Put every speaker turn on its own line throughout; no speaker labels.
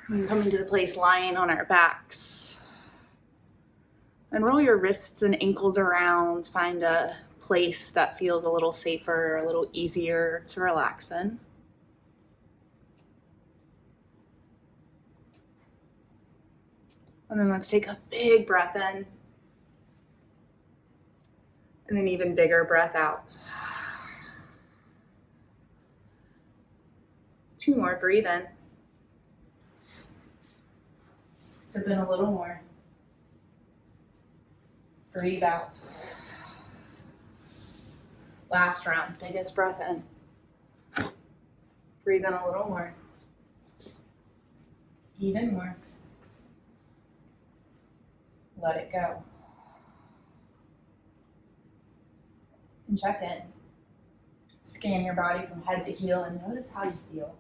And coming to the place lying on our backs. And roll your wrists and ankles around. Find a place that feels a little safer, a little easier to relax in. And then let's take a big breath in. And an even bigger breath out. 2 more, breathe in. Sip in a little more. Breathe out. Last round, biggest breath in. Breathe in a little more. Even more. Let it go. And check in. Scan your body from head to heel and notice how you feel.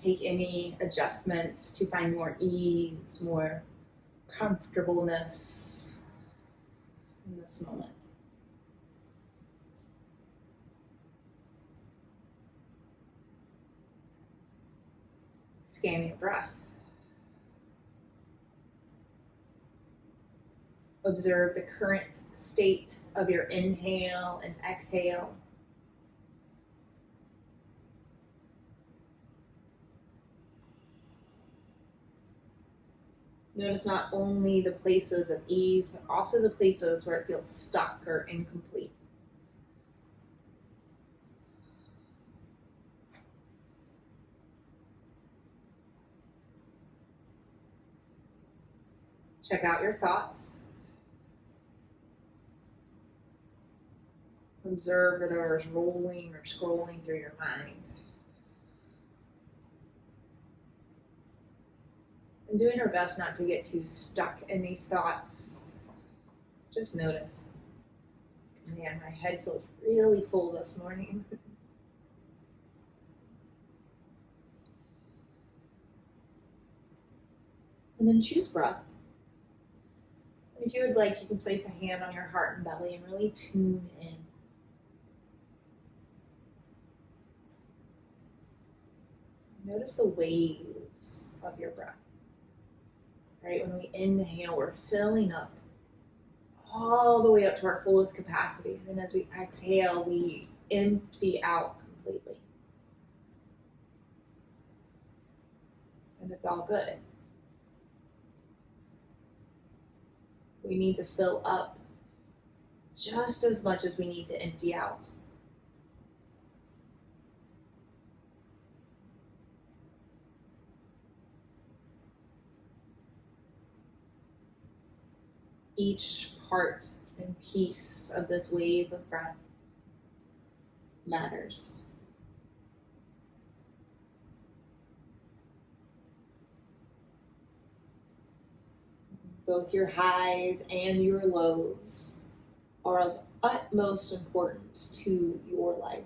Take any adjustments to find more ease, more comfortableness in this moment. Scan your breath. Observe the current state of your inhale and exhale. Notice not only the places of ease, but also the places where it feels stuck or incomplete. Check out your thoughts. Observe whatever is rolling or scrolling through your mind. And doing our best not to get too stuck in these thoughts. Just notice. Man, my head feels really full this morning. And then choose breath. If you would like, you can place a hand on your heart and belly and really tune in. Notice the waves of your breath. Right, when we inhale, we're filling up all the way up to our fullest capacity. And then as we exhale, we empty out completely. And it's all good. We need to fill up just as much as we need to empty out. Each part and piece of this wave of breath matters. Both your highs and your lows are of utmost importance to your life.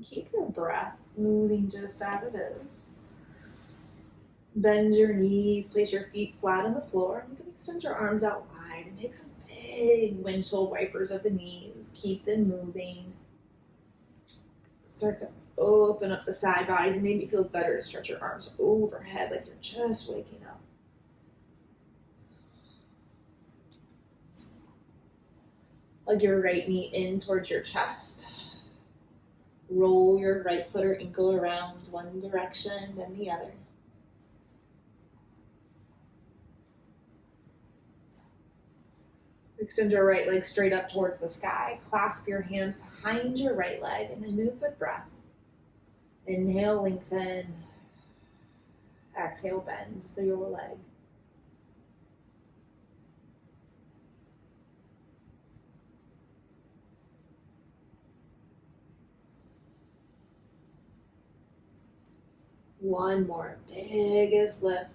Keep your breath moving just as it is. Bend your knees, place your feet flat on the floor. You can extend your arms out wide and take some big windshield wipers of the knees. Keep them moving. Start to open up the side bodies, and maybe it feels better to stretch your arms overhead like you're just waking up. Hug your right knee in towards your chest. Roll your right foot or ankle around one direction, then the other. Extend your right leg straight up towards the sky. Clasp your hands behind your right leg and then move with breath. Inhale, lengthen. Exhale, bend through your leg. One more, biggest lift.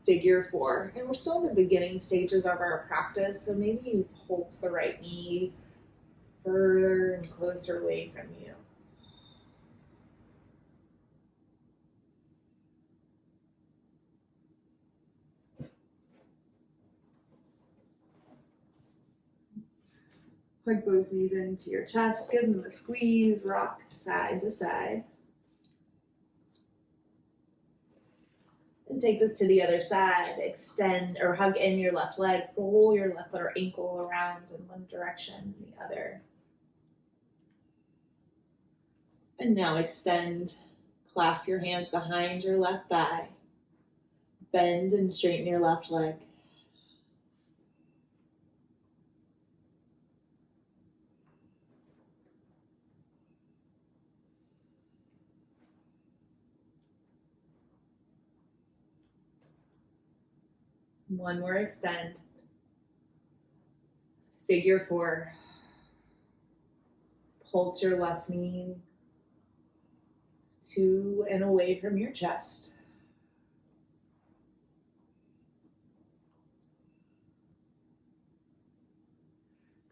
Figure 4. And we're still in the beginning stages of our practice, so maybe you pulse the right knee further and closer away from you. Plug both knees into your chest, give them a squeeze, rock side to side. And take this to the other side. Extend or hug in your left leg. Roll your left foot or ankle around in one direction and the other. And now extend. Clasp your hands behind your left thigh. Bend and straighten your left leg. One more extend. Figure 4. Pulse your left knee to and away from your chest.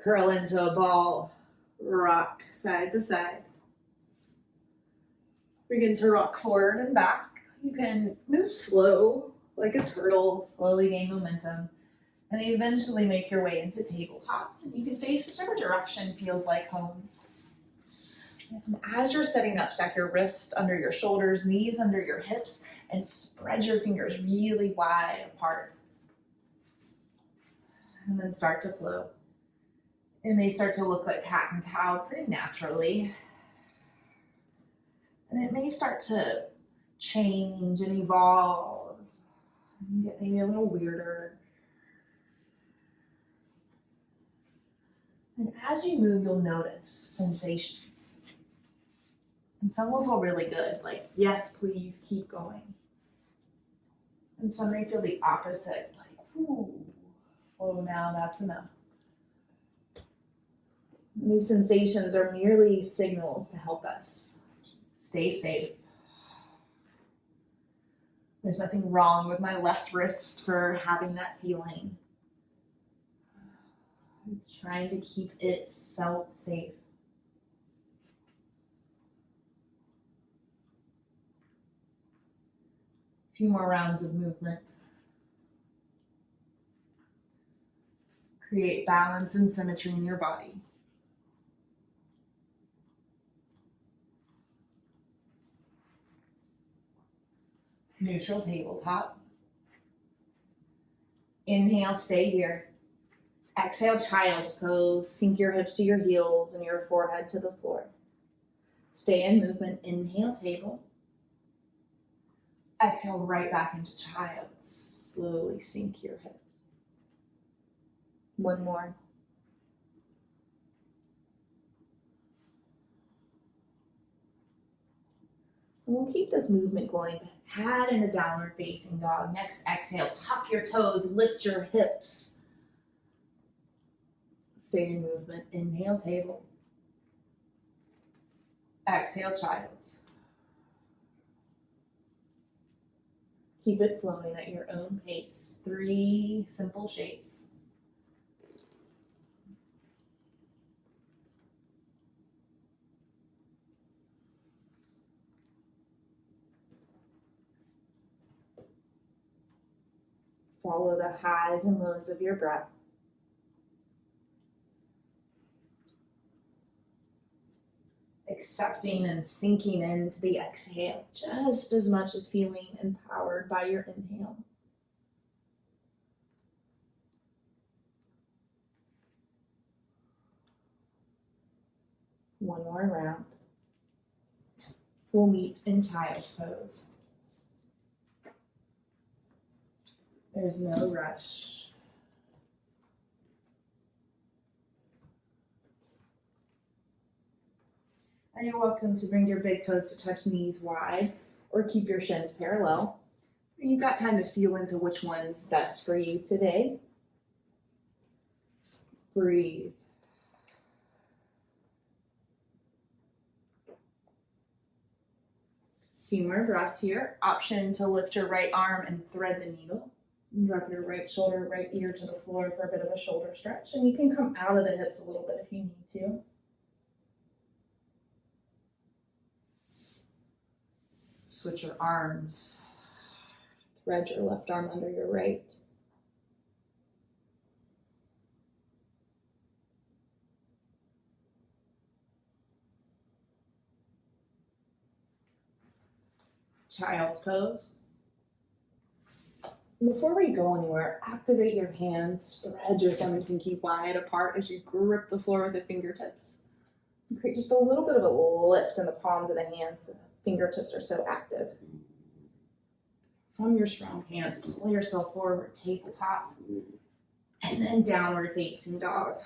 Curl into a ball. Rock side to side. Begin to rock forward and back. You can move slow, like a turtle, slowly gain momentum, and eventually make your way into tabletop. And you can face whichever direction feels like home. And as you're setting up, stack your wrists under your shoulders, knees under your hips, and spread your fingers really wide apart. And then start to flow. It may start to look like cat and cow pretty naturally. And it may start to change and evolve and get maybe a little weirder. And as you move, you'll notice sensations. And some will feel really good, like, yes, please, keep going. And some may feel the opposite, like, ooh, oh, now that's enough. And these sensations are merely signals to help us stay safe. There's nothing wrong with my left wrist for having that feeling. It's trying to keep itself safe. A few more rounds of movement. Create balance and symmetry in your body. Neutral tabletop. Inhale, stay here. Exhale, child's pose. Sink your hips to your heels and your forehead to the floor. Stay in movement. Inhale, table. Exhale, right back into child. Slowly sink your hips. One more. And we'll keep this movement going. Add in a downward facing dog. Next exhale, tuck your toes, lift your hips. Stay in movement. Inhale, table. Exhale, child. Keep it flowing at your own pace. 3 simple shapes. Follow the highs and lows of your breath. Accepting and sinking into the exhale just as much as feeling empowered by your inhale. One more round. We'll meet in child's pose. There's no rush. And you're welcome to bring your big toes to touch knees wide or keep your shins parallel. You've got time to feel into which one's best for you today. Breathe. Few more breaths here. Option to lift your right arm and thread the needle. And drop your right shoulder, right ear to the floor for a bit of a shoulder stretch. And you can come out of the hips a little bit if you need to. Switch your arms. Thread your left arm under your right. Child's pose. Before we go anywhere, activate your hands, spread your thumb and pinky wide apart as you grip the floor with the fingertips. And create just a little bit of a lift in the palms of the hands. The fingertips are so active. From your strong hands, pull yourself forward, tabletop, and then downward facing dog.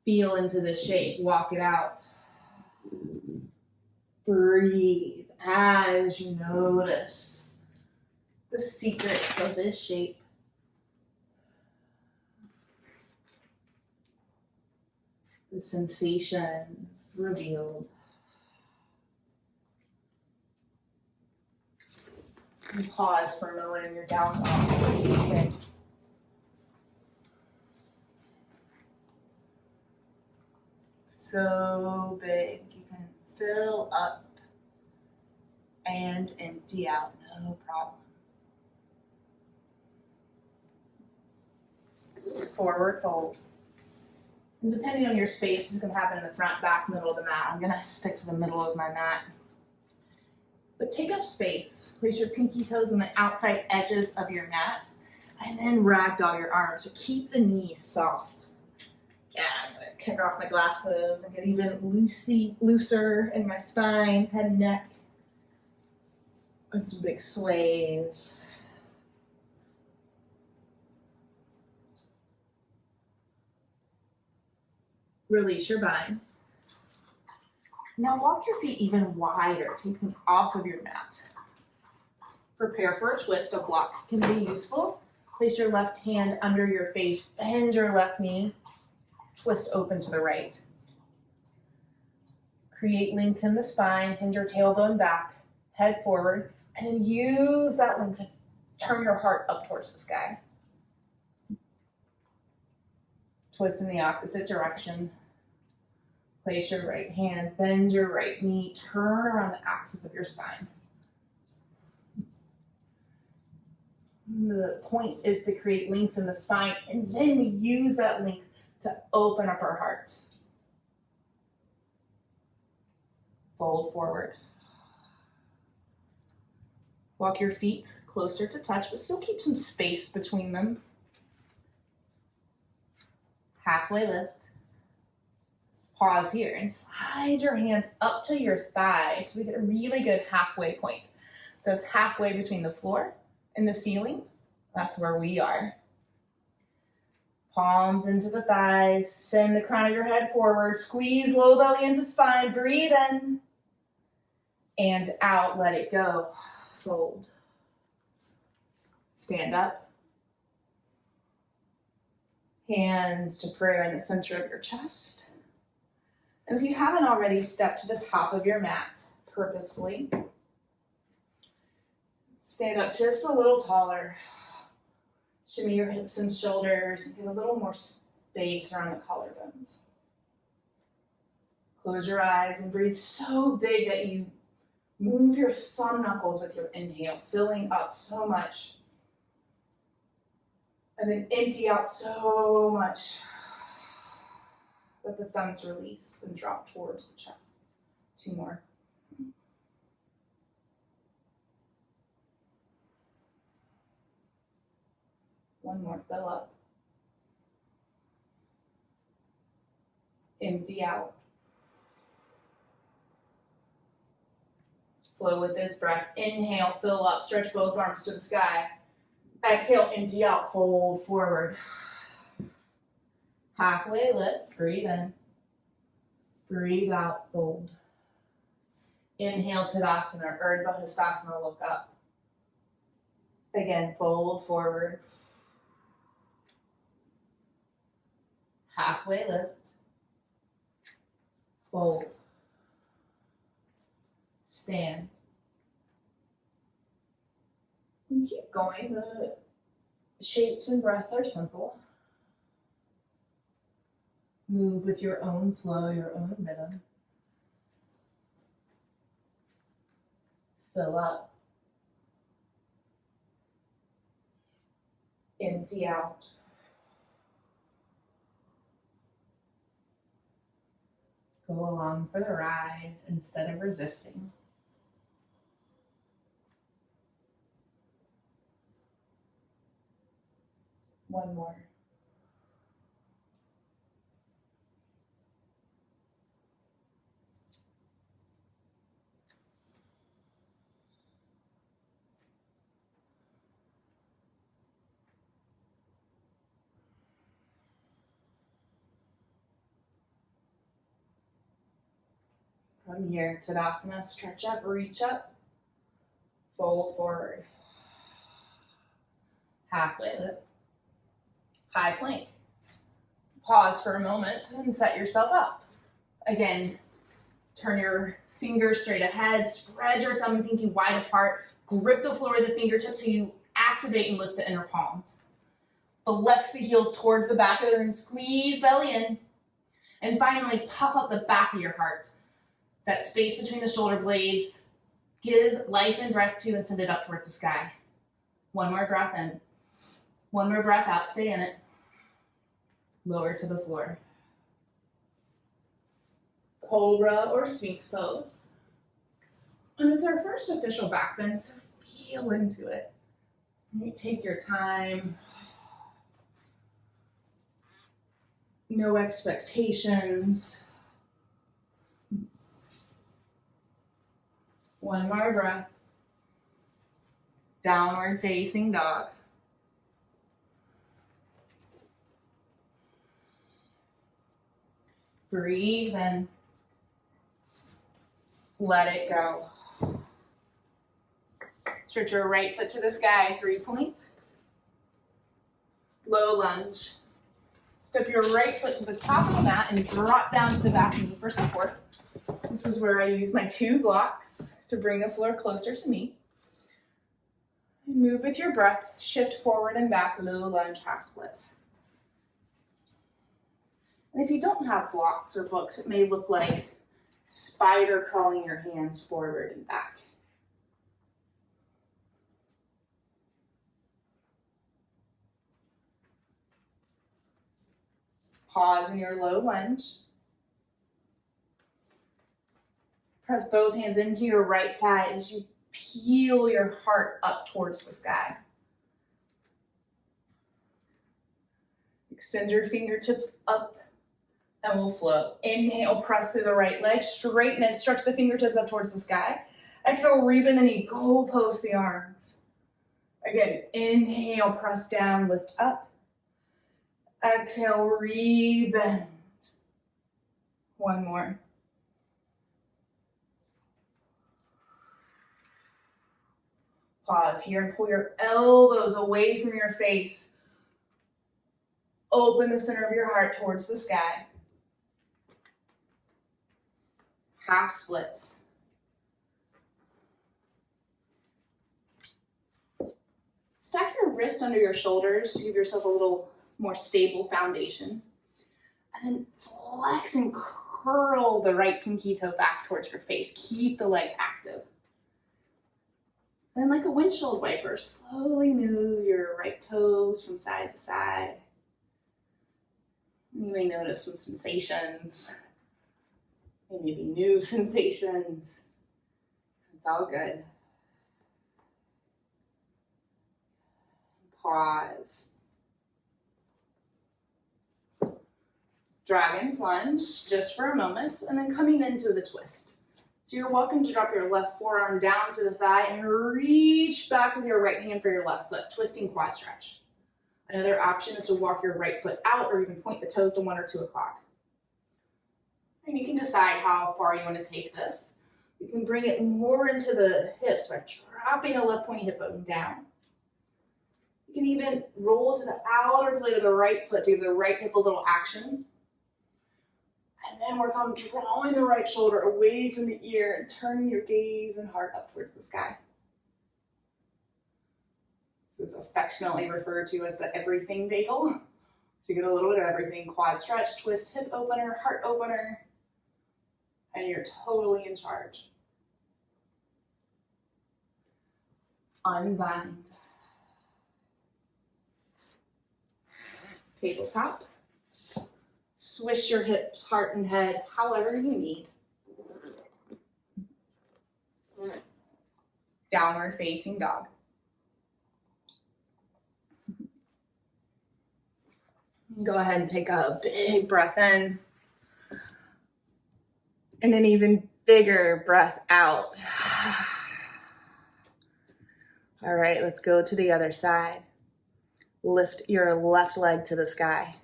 Feel into the shape, walk it out. Breathe as you notice the secrets of this shape. The sensations revealed. And pause for a moment in your down dog. So big. You can fill up and empty out, no problem. Forward fold. And depending on your space, this is going to happen in the front, back, middle of the mat. I'm going to stick to the middle of my mat. But take up space. Place your pinky toes on the outside edges of your mat, and then ragdoll your arms. But keep the knees soft. Yeah, I'm going to kick off my glasses and get even looser in my spine, head and neck. And some big sways. Release your binds. Now walk your feet even wider. Take them off of your mat. Prepare for a twist. A block can be useful. Place your left hand under your face. Bend your left knee. Twist open to the right. Create length in the spine. Send your tailbone back. Head forward. And then use that length to turn your heart up towards the sky. Twist in the opposite direction. Place your right hand, bend your right knee, turn around the axis of your spine. The point is to create length in the spine, and then we use that length to open up our hearts. Fold forward. Walk your feet closer to touch, but still keep some space between them. Halfway lift. Pause here and slide your hands up to your thighs so we get a really good halfway point. So it's halfway between the floor and the ceiling. That's where we are. Palms into the thighs. Send the crown of your head forward. Squeeze low belly into spine. Breathe in and out. Let it go. Fold. Stand up. Hands to prayer in the center of your chest. And if you haven't already, step to the top of your mat purposefully. Stand up just a little taller. Shimmy your hips and shoulders and get a little more space around the collarbones. Close your eyes and breathe so big that you move your thumb knuckles with your inhale, filling up so much. And then empty out so much. Let the thumbs release and drop towards the chest. 2 more. One more, fill up. Empty out. Flow with this breath. Inhale, fill up, stretch both arms to the sky. Exhale, empty out, fold forward. Halfway lift, breathe in. Breathe out, fold. Inhale, Tadasana, Urdhva Hastasana, look up. Again, fold forward. Halfway lift. Fold. Stand. And keep going. The shapes and breath are simple. Move with your own flow, your own rhythm. Fill up. Empty out. Go along for the ride instead of resisting. One more. From here, Tadasana, stretch up, reach up, fold forward. Halfway lift. High plank. Pause for a moment and set yourself up. Again, turn your fingers straight ahead, spread your thumb and pinky wide apart, grip the floor with the fingertips so you activate and lift the inner palms. Flex the heels towards the back of the room, squeeze belly in, and finally puff up the back of your heart. That space between the shoulder blades, give life and breath to and send it up towards the sky. One more breath in. One more breath out, stay in it. Lower to the floor. Cobra or Sphinx pose. And it's our first official back bend, so feel into it. You take your time. No expectations. One more breath. Downward facing dog. Breathe in. Let it go. Stretch your right foot to the sky, 3-point. Low lunge. Step your right foot to the top of the mat and drop down to the back knee for support. This is where I use my 2 blocks to bring the floor closer to me. Move with your breath, shift forward and back, low lunge, half splits. And if you don't have blocks or books, it may look like spider crawling your hands forward and back. Pause in your low lunge. Press both hands into your right thigh as you peel your heart up towards the sky. Extend your fingertips up and we'll float. Inhale, press through the right leg, straighten it, stretch the fingertips up towards the sky. Exhale, rebend the knee, go post the arms. Again, inhale, press down, lift up. Exhale, rebend. One more. Pause here and pull your elbows away from your face. Open the center of your heart towards the sky. Half splits. Stack your wrist under your shoulders to give yourself a little more stable foundation. And then flex and curl the right pinky toe back towards your face. Keep the leg active. And like a windshield wiper, slowly move your right toes from side to side. You may notice some sensations, maybe new sensations. It's all good. Pause. Dragon's lunge, just for a moment, and then coming into the twist. So you're welcome to drop your left forearm down to the thigh and reach back with your right hand for your left foot, twisting quad stretch. Another option is to walk your right foot out or even point the toes to 1 or 2 o'clock. And you can decide how far you want to take this. You can bring it more into the hips by dropping the left pointy hip bone down. You can even roll to the outer blade of the right foot to give the right hip a little action. And then work on drawing the right shoulder away from the ear and turning your gaze and heart up towards the sky. This is affectionately referred to as the everything bagel. So you get a little bit of everything: quad stretch, twist, hip opener, heart opener, and you're totally in charge. Unbind. Tabletop. Swish your hips, heart, and head however you need. Downward facing dog.
Go ahead and take a big breath in and an even bigger breath out. All right, let's go to the other side. Lift your left leg to the sky.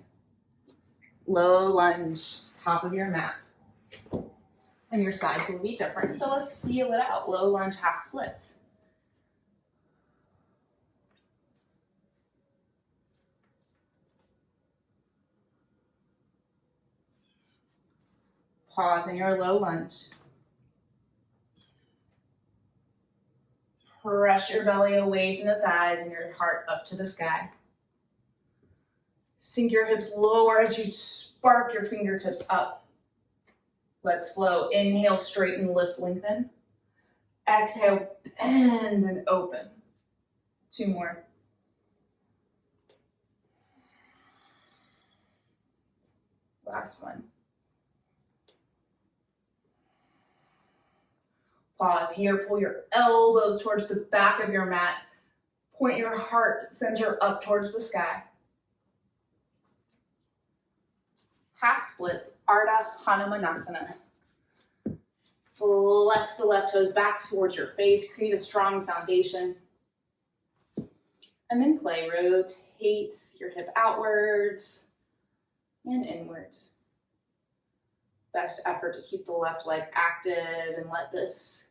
Low lunge, top of your mat. And your sides will be different, so let's feel it out. Low lunge, half splits. Pause in your low lunge. Press your belly away from the thighs and your heart up to the sky. Sink your hips lower as you spark your fingertips up. Let's flow. Inhale, straighten, lift, lengthen. Exhale, bend and open. 2 more. Last one. Pause here, pull your elbows towards the back of your mat. Point your heart center up towards the sky. Half splits, Ardha Hanumanasana. Flex the left toes back towards your face, create a strong foundation. And then play, rotate your hip outwards and inwards. Best effort to keep the left leg active and let this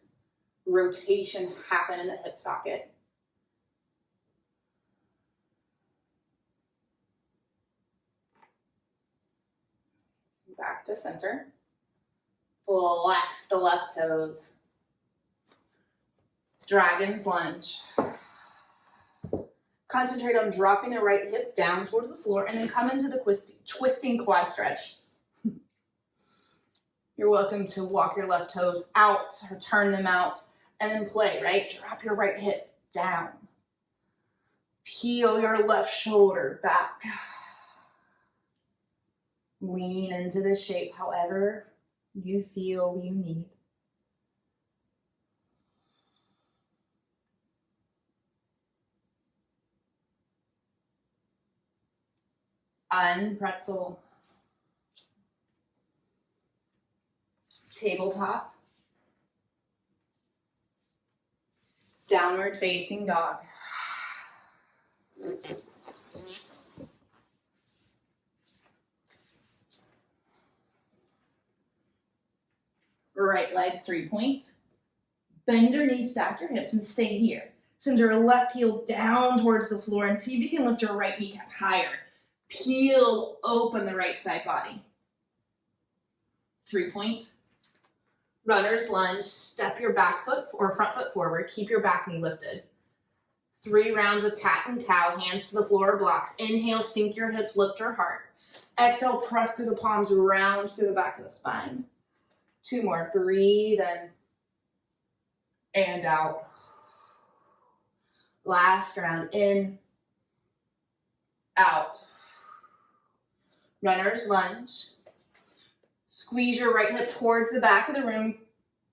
rotation happen in the hip socket. Back to center. Flex the left toes. Dragon's lunge. Concentrate on dropping the right hip down towards the floor and then come into the twisting quad stretch. You're welcome to walk your left toes out or turn them out and then play, right? Drop your right hip down. Peel your left shoulder back. Lean into the shape however you feel you need. Unpretzel. Tabletop. Downward facing dog. Right leg 3-point. Bend your knees, stack your hips, and stay here. Send your left heel down towards the floor and see if you can lift your right kneecap higher. Peel open the right side body. 3-point. Runner's lunge, step your back foot or front foot forward, keep your back knee lifted. 3 rounds of cat and cow, hands to the floor or blocks. Inhale, sink your hips, lift your heart. Exhale, press through the palms, round through the back of the spine. 2 more, breathe in and out. Last round, in, out. Runner's lunge. Squeeze your right hip towards the back of the room.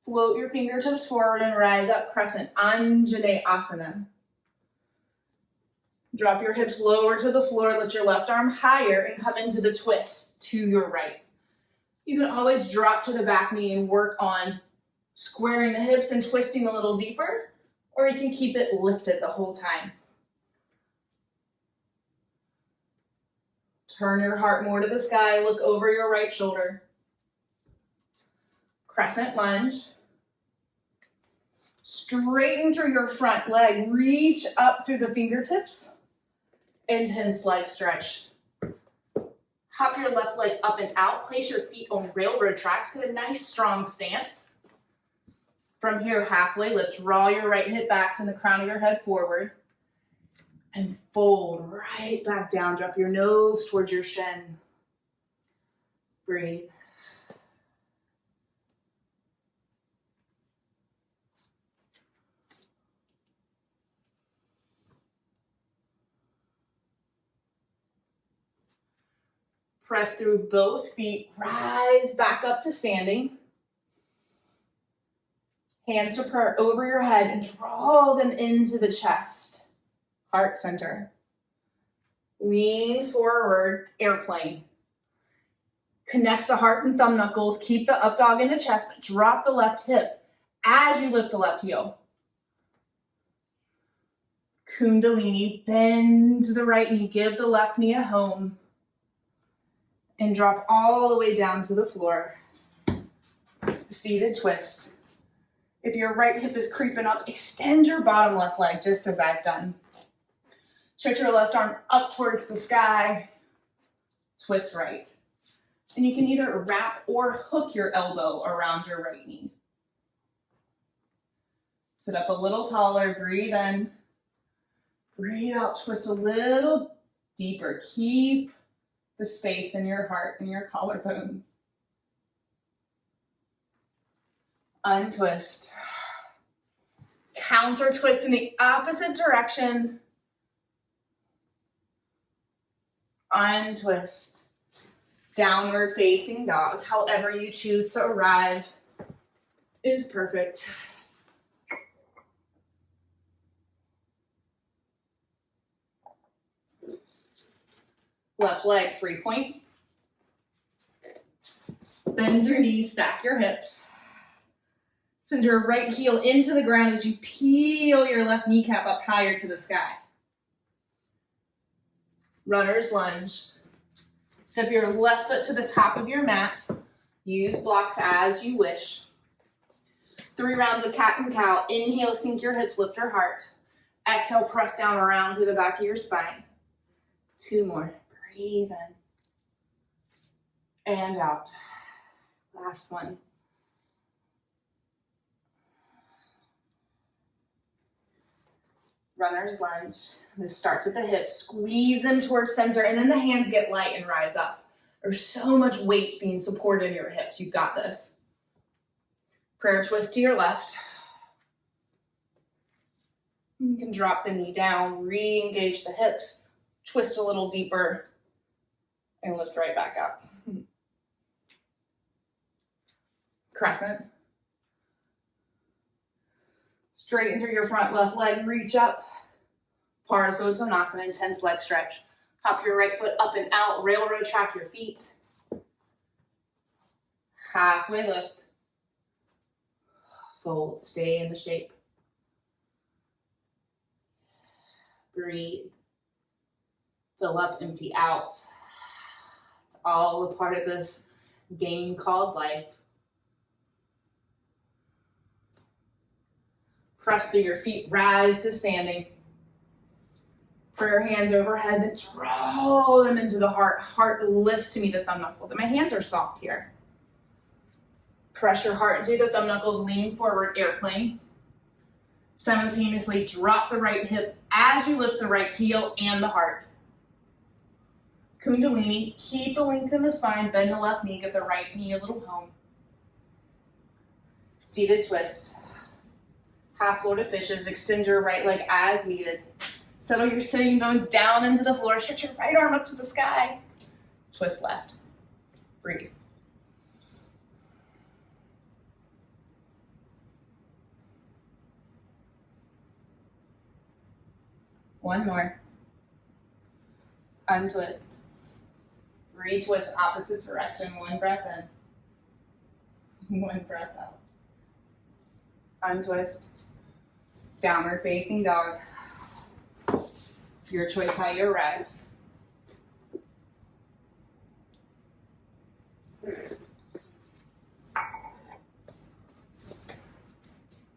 Float your fingertips forward and rise up, crescent, Anjaneyasana. Drop your hips lower to the floor, lift your left arm higher and come into the twist to your right. You can always drop to the back knee and work on squaring the hips and twisting a little deeper, or you can keep it lifted the whole time. Turn your heart more to the sky, look over your right shoulder. Crescent lunge. Straighten through your front leg, reach up through the fingertips. Intense leg stretch. Hop your left leg up and out. Place your feet on railroad tracks. Get a nice strong stance. From here, halfway lift. Draw your right hip back, send the crown of your head forward. And fold right back down. Drop your nose towards your shin. Breathe. Press through both feet, rise back up to standing. Hands to prayer over your head and draw them into the chest, heart center. Lean forward, airplane. Connect the heart and thumb knuckles. Keep the up dog in the chest, but drop the left hip as you lift the left heel. Kundalini, bend the right knee, give the left knee a home, and drop all the way down to the floor. Seated twist. If your right hip is creeping up, extend your bottom left leg, just as I've done. Stretch your left arm up towards the sky. Twist right. And you can either wrap or hook your elbow around your right knee. Sit up a little taller, breathe in. Breathe out, twist a little deeper. Keep the space in your heart and your collarbones. Untwist. Counter twist in the opposite direction. Untwist. Downward facing dog. However you choose to arrive is perfect. Left leg, 3-point. Bend your knees, stack your hips. Send your right heel into the ground as you peel your left kneecap up higher to the sky. Runner's lunge. Step your left foot to the top of your mat. Use blocks as you wish. 3 rounds of cat and cow. Inhale, sink your hips, lift your heart. Exhale, press down around through the back of your spine. 2 more. Breathe in. And out. Last one. Runner's lunge. This starts at the hips. Squeeze them towards center, and then the hands get light and rise up. There's so much weight being supported in your hips. You've got this. Prayer twist to your left. You can drop the knee down, re-engage the hips, twist a little deeper, and lift right back up. Crescent. Straighten through your front left leg, reach up. Parsvottanasana, intense leg stretch. Hop your right foot up and out, railroad track your feet. Halfway lift. Fold, stay in the shape. Breathe. Fill up, empty out. It's all a part of this game called life. Press through your feet, rise to standing. Prayer hands overhead, then draw them into the heart. Heart lifts to meet the thumb knuckles, and my hands are soft here. Press your heart into the thumb knuckles, lean forward, airplane. Simultaneously drop the right hip as you lift the right heel and the heart. Kundalini, keep the length in the spine, bend the left knee, give the right knee a little home. Seated twist. Half loaded fishes, extend your right leg as needed. Settle your sitting bones down into the floor, stretch your right arm up to the sky. Twist left. Breathe. One more. Untwist. Retwist opposite direction. 1 breath in. 1 breath out. Untwist. Downward facing dog. Your choice how you arrive.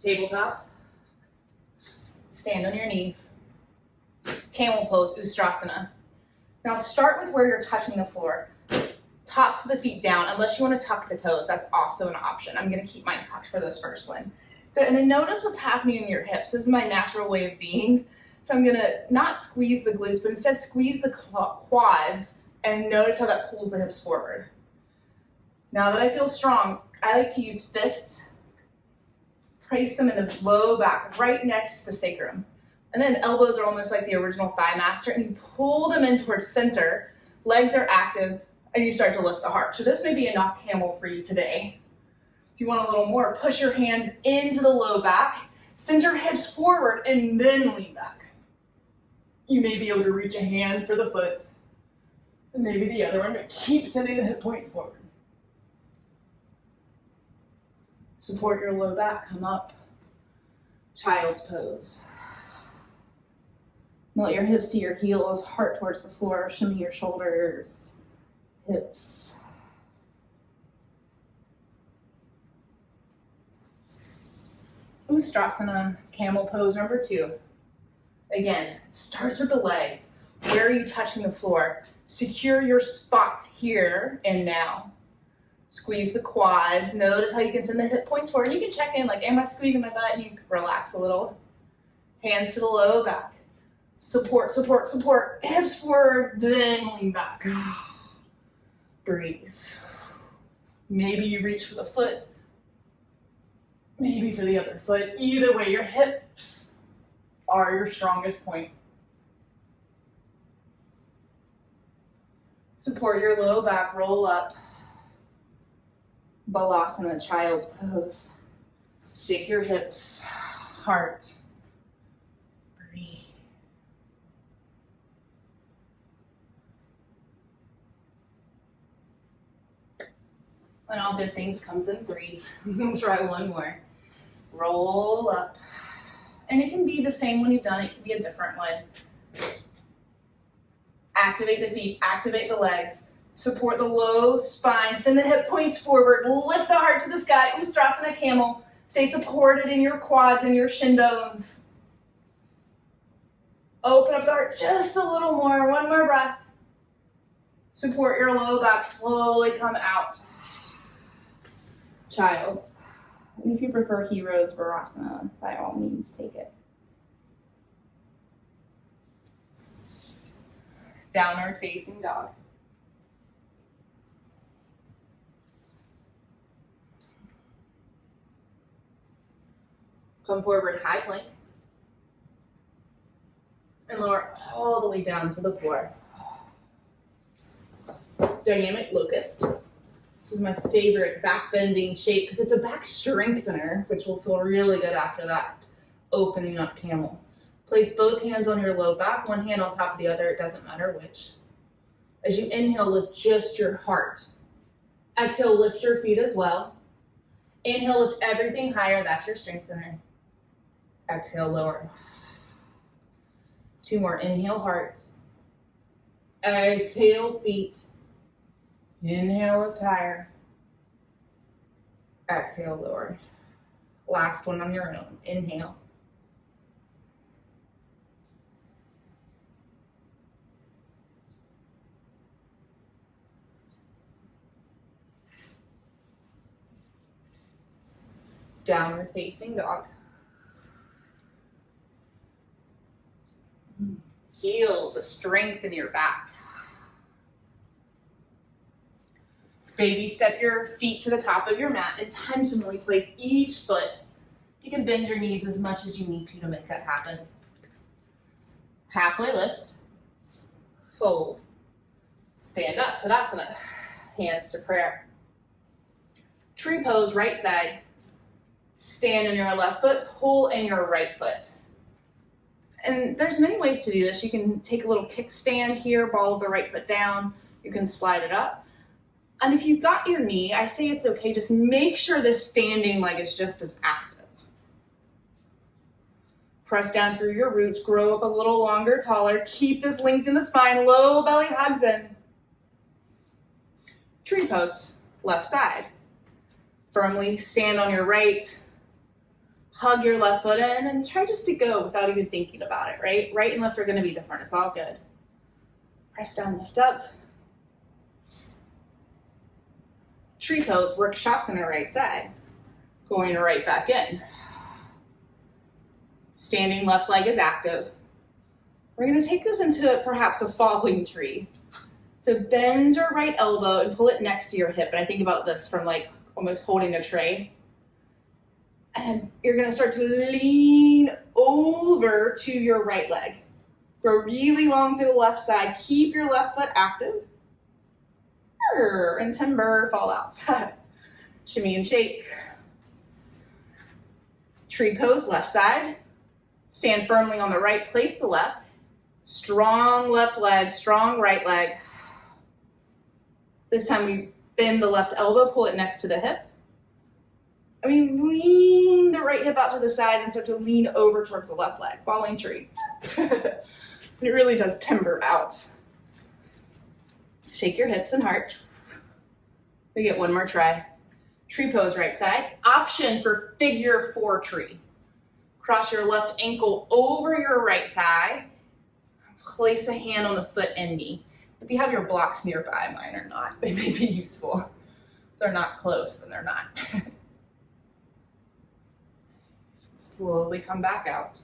Tabletop. Stand on your knees. Camel pose, Ustrasana. Now start with where you're touching the floor. Tops of the feet down, unless you want to tuck the toes. That's also an option. I'm going to keep mine tucked for this first one. Good, and then notice what's happening in your hips. This is my natural way of being. So I'm going to not squeeze the glutes, but instead squeeze the quads and notice how that pulls the hips forward. Now that I feel strong, I like to use fists, place them in the low back, right next to the sacrum. And then elbows are almost like the original thigh master, and you pull them in towards center, legs are active, and you start to lift the heart. So this may be enough camel for you today. If you want a little more, push your hands into the low back, send your hips forward, and then lean back. You may be able to reach a hand for the foot, and maybe the other one, but keep sending the hip points forward. Support your low back, come up. Child's pose. Melt your hips to your heels, heart towards the floor, shimmy your shoulders, hips. Ustrasana, camel pose number 2. Again, starts with the legs. Where are you touching the floor? Secure your spot here and now. Squeeze the quads. Notice how you can send the hip points forward. You can check in like, am I squeezing my butt? And you can relax a little. Hands to the low back. Support, support, support. Hips forward, then lean back. Breathe. Maybe you reach for the foot. Maybe for the other foot. Either way, your hips are your strongest point. Support your low back, roll up. Balasana, child's pose. Shake your hips, heart. Breathe. When all good things comes in threes. Try one more. Roll up. And it can be the same one you've done, it can be a different one. Activate the feet, activate the legs. Support the low spine, send the hip points forward, lift the heart to the sky, Ustrasana camel. Stay supported in your quads and your shin bones. Open up the heart just a little more, one more breath. Support your low back, slowly come out. Child's. And if you prefer Heroes Virasana, by all means take it. Downward facing dog. Come forward, high plank. And lower all the way down to the floor. Dynamic locust. This is my favorite back bending shape because it's a back strengthener, which will feel really good after that. Opening up camel. Place both hands on your low back, one hand on top of the other, it doesn't matter which. As you inhale, lift just your heart. Exhale, lift your feet as well. Inhale, lift everything higher, that's your strengthener. Exhale, lower. 2 more, inhale, heart. Exhale, feet. Inhale, lift higher. Exhale, lower. Last one on your own. Inhale. Downward facing dog. Feel the strength in your back. Baby step your feet to the top of your mat. Intentionally place each foot. You can bend your knees as much as you need to make that happen. Halfway lift. Fold. Stand up, Tadasana. Hands to prayer. Tree pose, right side. Stand on your left foot, pull in your right foot. And there's many ways to do this. You can take a little kickstand here, ball the right foot down. You can slide it up. And if you've got your knee, I say it's okay, just make sure this standing leg is just as active. Press down through your roots, grow up a little longer, taller. Keep this length in the spine, low belly hugs in. Tree pose, left side. Firmly stand on your right, hug your left foot in, and try just to go without even thinking about it, right? Right and left are gonna be different, it's all good. Press down, lift up. Tree pose, Vrikshasana right side. Going right back in. Standing left leg is active. We're gonna take this into perhaps a falling tree. So bend your right elbow and pull it next to your hip. And I think about this from like almost holding a tray. And you're gonna start to lean over to your right leg. Grow really long through the left side. Keep your left foot active. And timber fall out. Shimmy and shake. Tree pose, left side. Stand firmly on the right, place the left. Strong left leg, strong right leg. This time we bend the left elbow, pull it next to the hip. And we lean the right hip out to the side and start to lean over towards the left leg, falling tree. It really does timber out. Shake your hips and heart. We get one more try. Tree pose right side. Option for figure 4 tree. Cross your left ankle over your right thigh. Place a hand on the foot and knee. If you have your blocks nearby, mine are not. They may be useful. If they're not close, then they're not. Slowly come back out.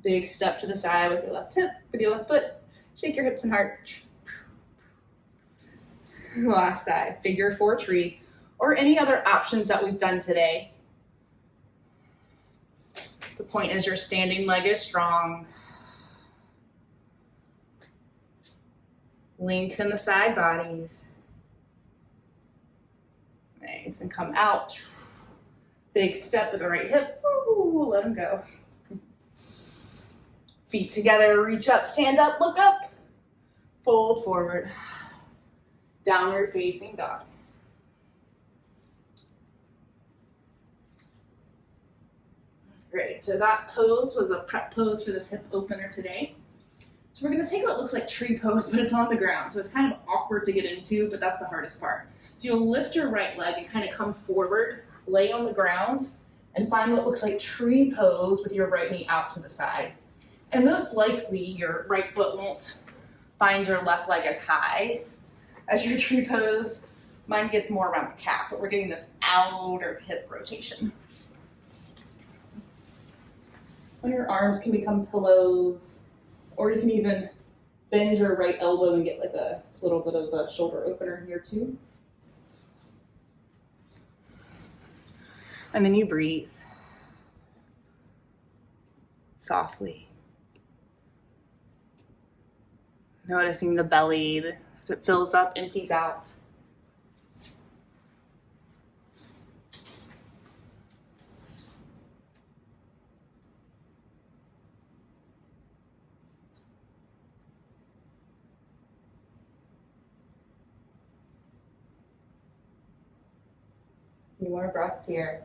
Big step to the side with your left hip, with your left foot. Shake your hips and heart. Last side, figure 4 tree, or any other options that we've done today. The point is your standing leg is strong. Lengthen the side bodies. Nice, and come out. Big step with the right hip. Ooh, let them go. Feet together, reach up, stand up, look up. Fold forward. Downward facing dog. Great, so that pose was a prep pose for this hip opener today. So we're gonna take what looks like tree pose, but it's on the ground. So it's kind of awkward to get into, but that's the hardest part. So you'll lift your right leg and kind of come forward, lay on the ground, and find what looks like tree pose with your right knee out to the side. And most likely your right foot won't find your left leg as high as your tree pose. Mine gets more around the calf, but we're getting this outer hip rotation. When your arms can become pillows, or you can even bend your right elbow and get like a little bit of a shoulder opener here too. And then you breathe softly. Noticing the belly as it fills up, empties out. A few more breaths here.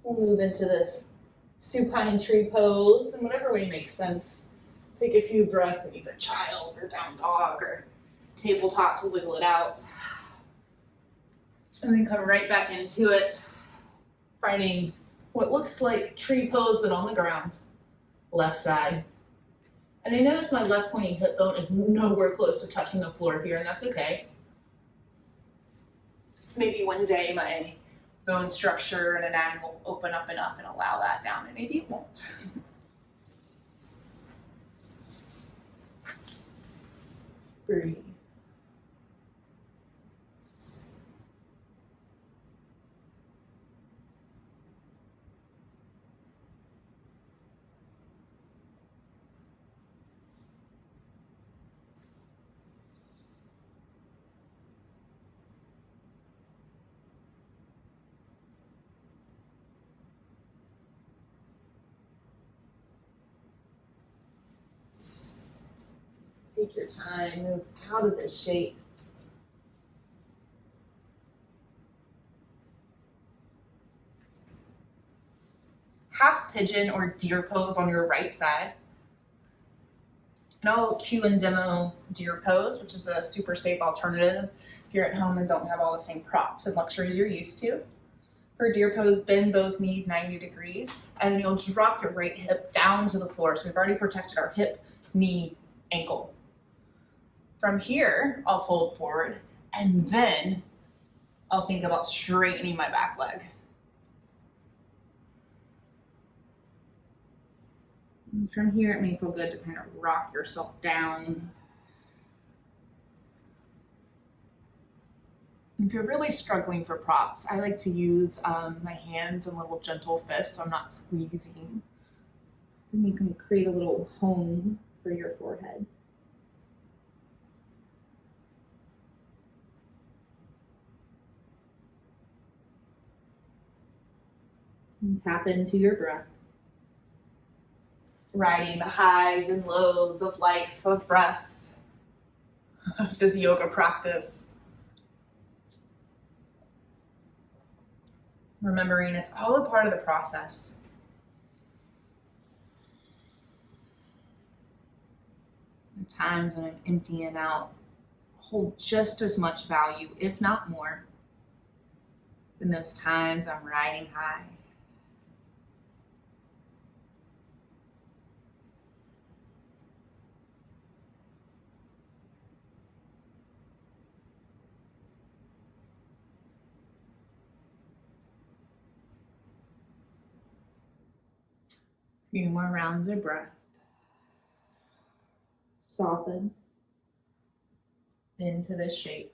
We'll move into this supine tree pose in whatever way makes sense. Take a few breaths in either child or down dog or tabletop to wiggle it out. And then come right back into it, finding what looks like tree pose but on the ground, left side. And I notice my left pointing hip bone is nowhere close to touching the floor here, and that's okay. Maybe one day my bone structure and anatomy will open up enough and allow that down, and maybe it won't. Breathe. Take your time, move out of this shape. Half pigeon or deer pose on your right side. And I'll cue and demo deer pose, which is a super safe alternative if you're at home and don't have all the same props and luxuries you're used to. For deer pose, bend both knees 90 degrees, and then you'll drop your right hip down to the floor. So we've already protected our hip, knee, ankle. From here, I'll fold forward, and then I'll think about straightening my back leg. And from here, it may feel good to kind of rock yourself down. If you're really struggling for props, I like to use my hands and little gentle fists so I'm not squeezing. Then you can create a little home for your forehead.
And tap into your breath.
Riding the highs and lows of life, of breath, of this yoga practice. Remembering it's all a part of the process. The times when I'm emptying out hold just as much value, if not more, than those times I'm riding high. Few more rounds of breath.
Soften.
Into this shape.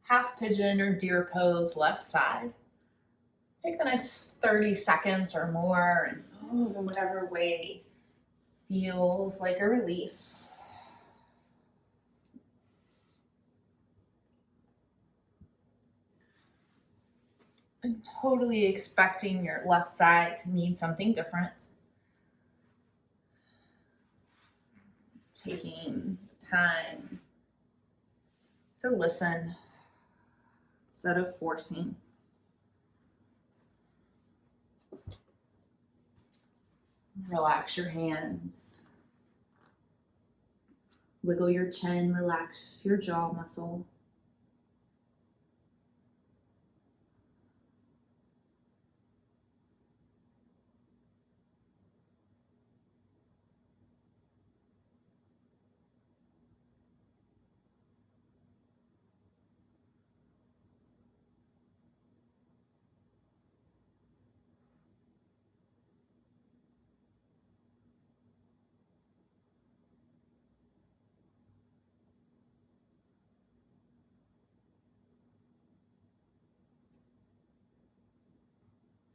Half pigeon or deer pose, left side. Take the next 30 seconds or more and move in whatever way feels like a release. I'm totally expecting your left side to need something different. Taking the time to listen instead of forcing. Relax your hands. Wiggle your chin, relax your jaw muscle.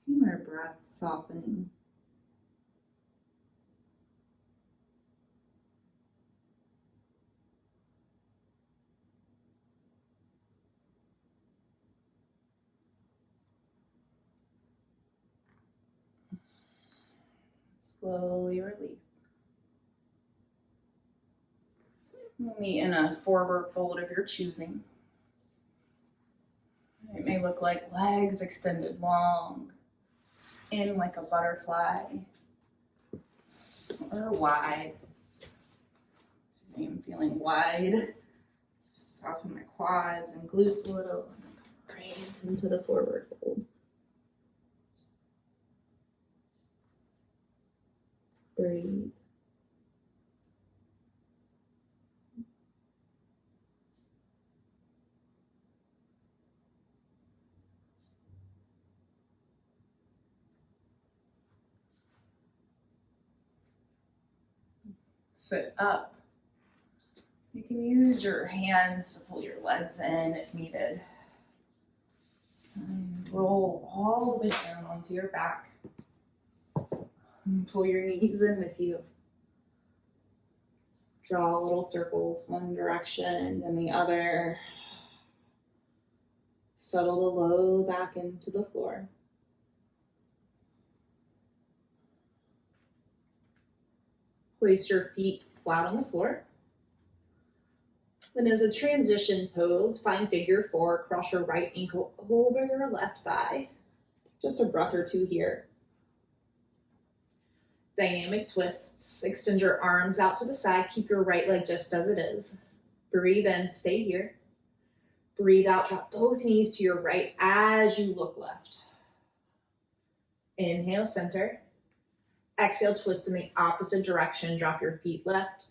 Few more breaths, softening. Slowly release. We'll meet in a forward fold of your choosing. It may look like legs extended long, in like a butterfly, or wide. So I'm feeling wide. Soften my quads and glutes a little, and then come right into the forward fold. Breathe. Sit up. You can use your hands to pull your legs in if needed. And roll all the way down onto your back. And pull your knees in with you. Draw little circles one direction and the other. Settle the low back into the floor. Place your feet flat on the floor. Then as a transition pose, find figure four, cross your right ankle over your left thigh. Just a breath or two here. Dynamic twists. Extend your arms out to the side. Keep your right leg just as it is. Breathe in, stay here. Breathe out, drop both knees to your right as you look left. Inhale, center. Exhale, twist in the opposite direction. Drop your feet left.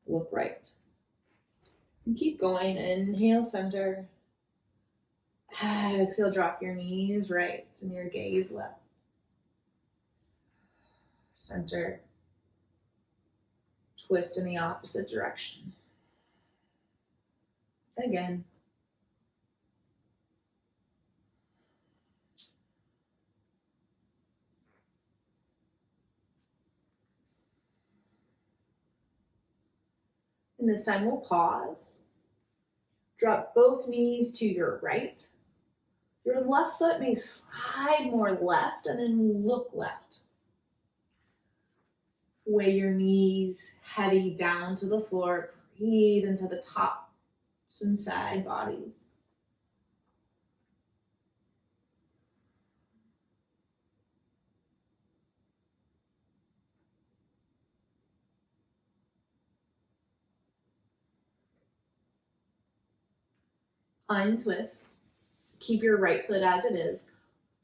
Look right. And keep going. Inhale, center. Exhale, drop your knees right and your gaze left. Center. Twist in the opposite direction.
Again. And this time we'll pause. Drop both knees to your right. Your left foot may slide more left and then look left. Weigh your knees heavy down to the floor. Breathe into the tops and side bodies. Untwist. Keep your right foot as it is.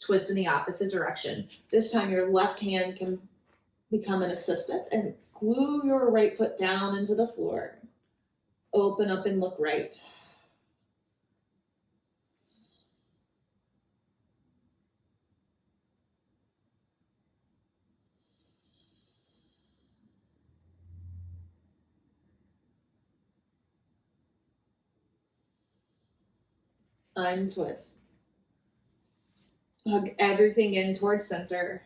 Twist in the opposite direction. This time your left hand can become an assistant and glue your right foot down into the floor. Open up and look right. Untwist. Hug everything in towards center.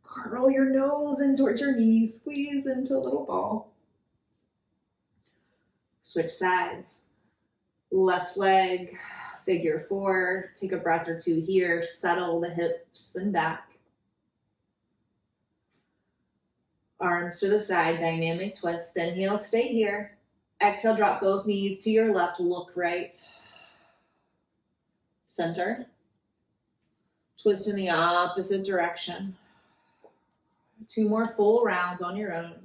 Curl your nose in towards your knees. Squeeze into a little ball. Switch sides. Left leg, figure four. Take a breath or two here. Settle the hips and back. Arms to the side, dynamic twist. Inhale, stay here. Exhale, drop both knees to your left. Look right. Center. Twist in the opposite direction. 2 more full rounds on your own.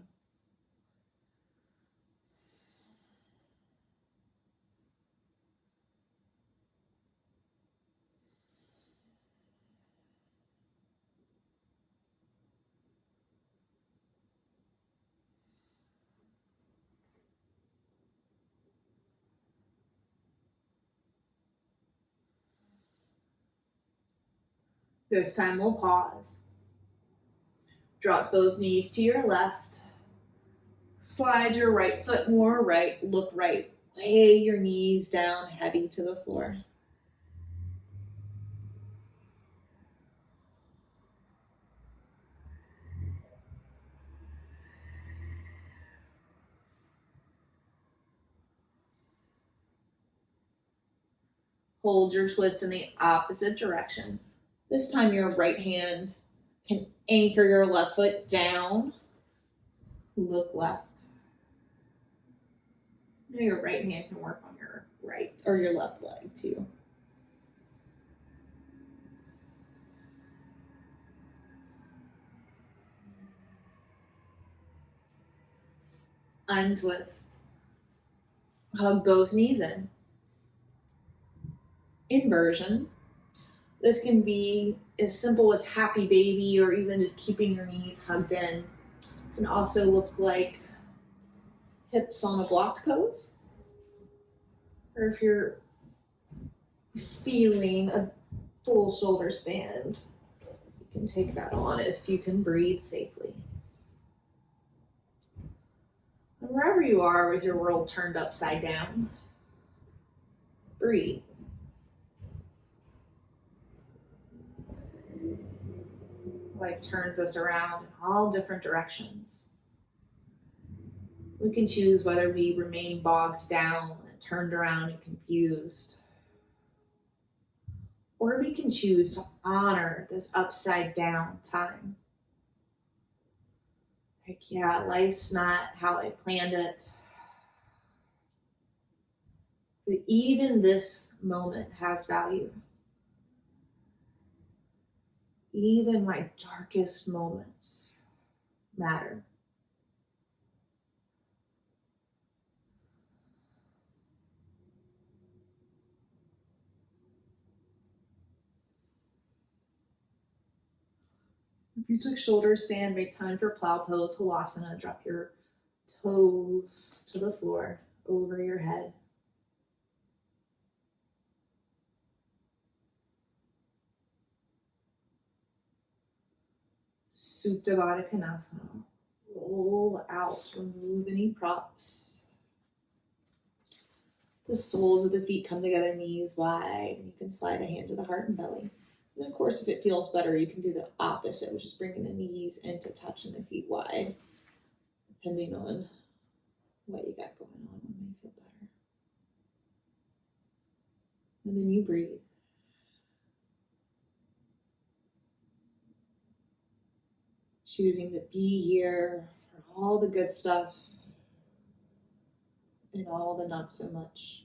This time we'll pause. Drop both knees to your left. Slide your right foot more right. Look right. Lay your knees down heavy to the floor. Hold your twist in the opposite direction. This time your right hand can anchor your left foot down. Look left. Now your right hand can work on your right or your left leg too. Untwist. Hug both knees in. Inversion. This can be as simple as happy baby or even just keeping your knees hugged in. It can also look like hips on a block pose. Or if you're feeling a full shoulder stand, you can take that on if you can breathe safely. And wherever you are with your world turned upside down, breathe. Life turns us around in all different directions. We can choose whether we remain bogged down and turned around and confused, or we can choose to honor this upside down time. Like, yeah, life's not how I planned it, but even this moment has value. Even my darkest moments matter. If you took shoulder stand, make time for plow pose, halasana. Drop your toes to the floor over your head. Supta Baddha Konasana. Roll out, remove any props. The soles of the feet come together, knees wide, and you can slide a hand to the heart and belly. And of course, if it feels better, you can do the opposite, which is bringing the knees into touch and the feet wide, depending on what you got going on. What may feel better. And then you breathe. Choosing to be here for all the good stuff and all the not so much.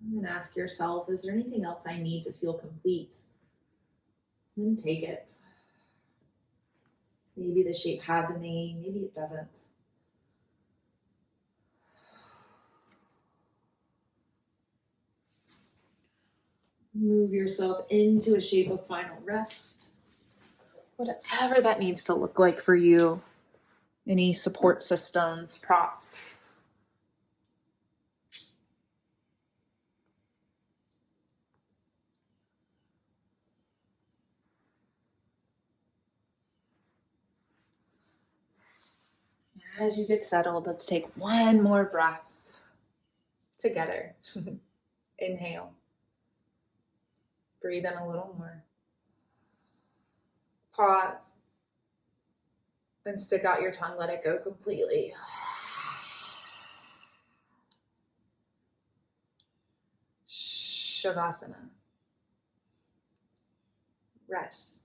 And then ask yourself, is there anything else I need to feel complete? And then take it. Maybe the shape has a name, maybe it doesn't. Move yourself into a shape of final rest. Whatever that needs to look like for you. Any support systems, props. As you get settled, let's take one more breath together. Inhale. Breathe in a little more. Pause. And stick out your tongue, let it go completely. Shavasana. Rest.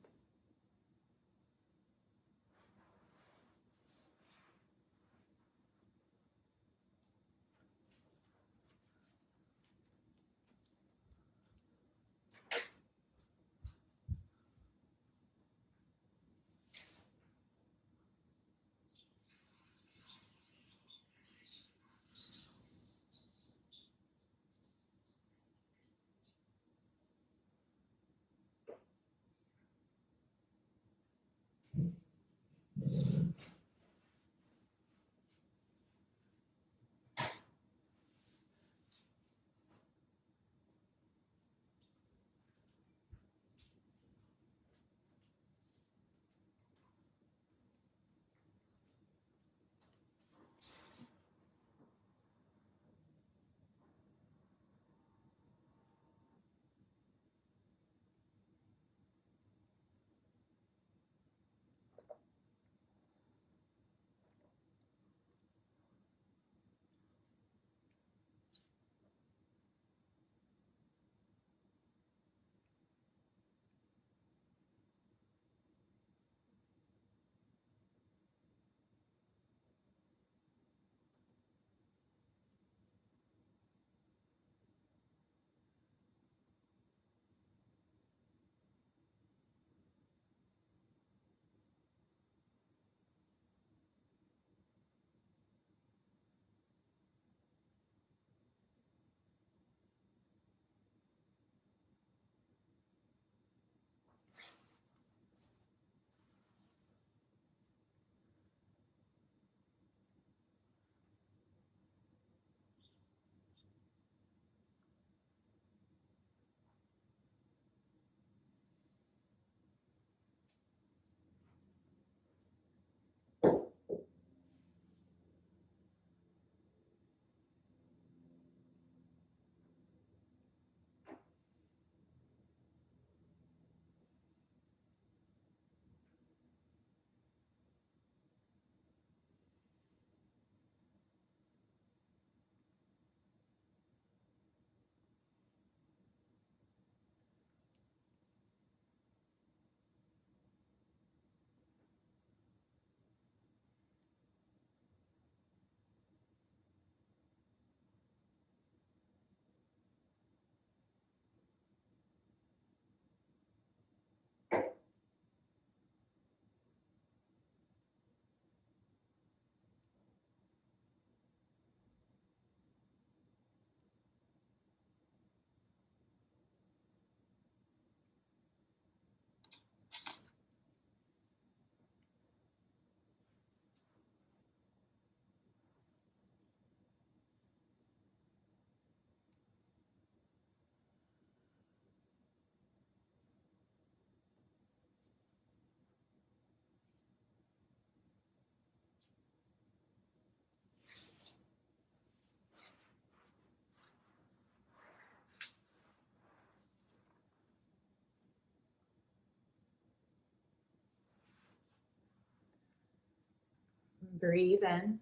Breathe in.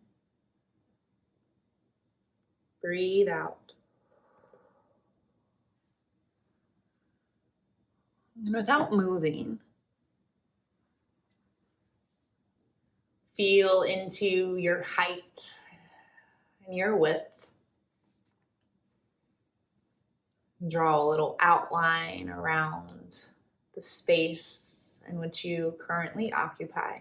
Breathe out. And without moving, feel into your height and your width. Draw a little outline around the space in which you currently occupy.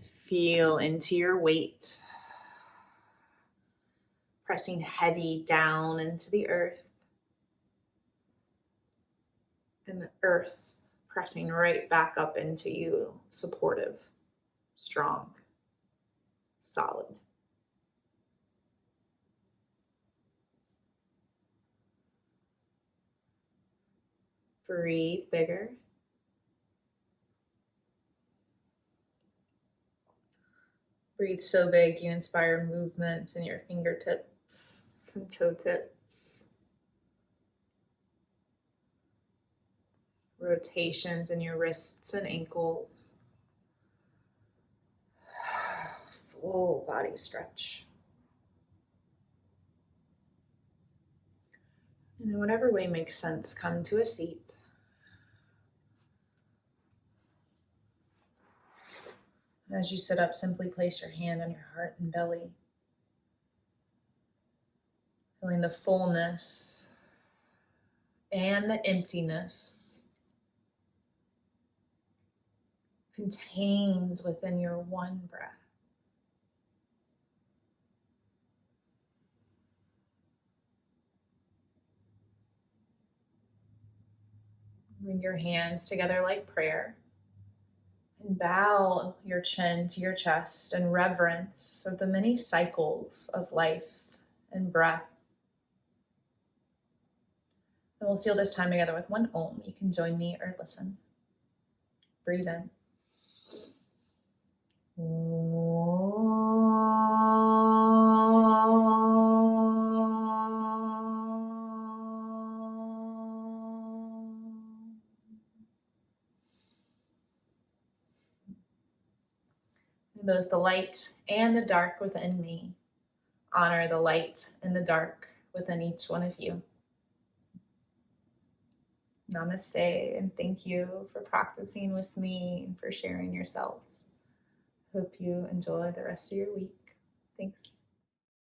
Feel into your weight, pressing heavy down into the earth, and the earth pressing right back up into you, supportive, strong, solid. Breathe bigger. Breathe so big you inspire movements in your fingertips and toe tips. Rotations in your wrists and ankles. Full body stretch. And in whatever way makes sense, come to a seat. As you sit up, simply place your hand on your heart and belly, feeling the fullness and the emptiness contained within your one breath. Bring your hands together like prayer. And bow your chin to your chest in reverence of the many cycles of life and breath. And we'll seal this time together with one Om. You can join me or listen. Breathe in. Both the light and the dark within me honor the light and the dark within each one of you. Namaste, and thank you for practicing with me and for sharing yourselves. Hope you enjoy the rest of your week. Thanks.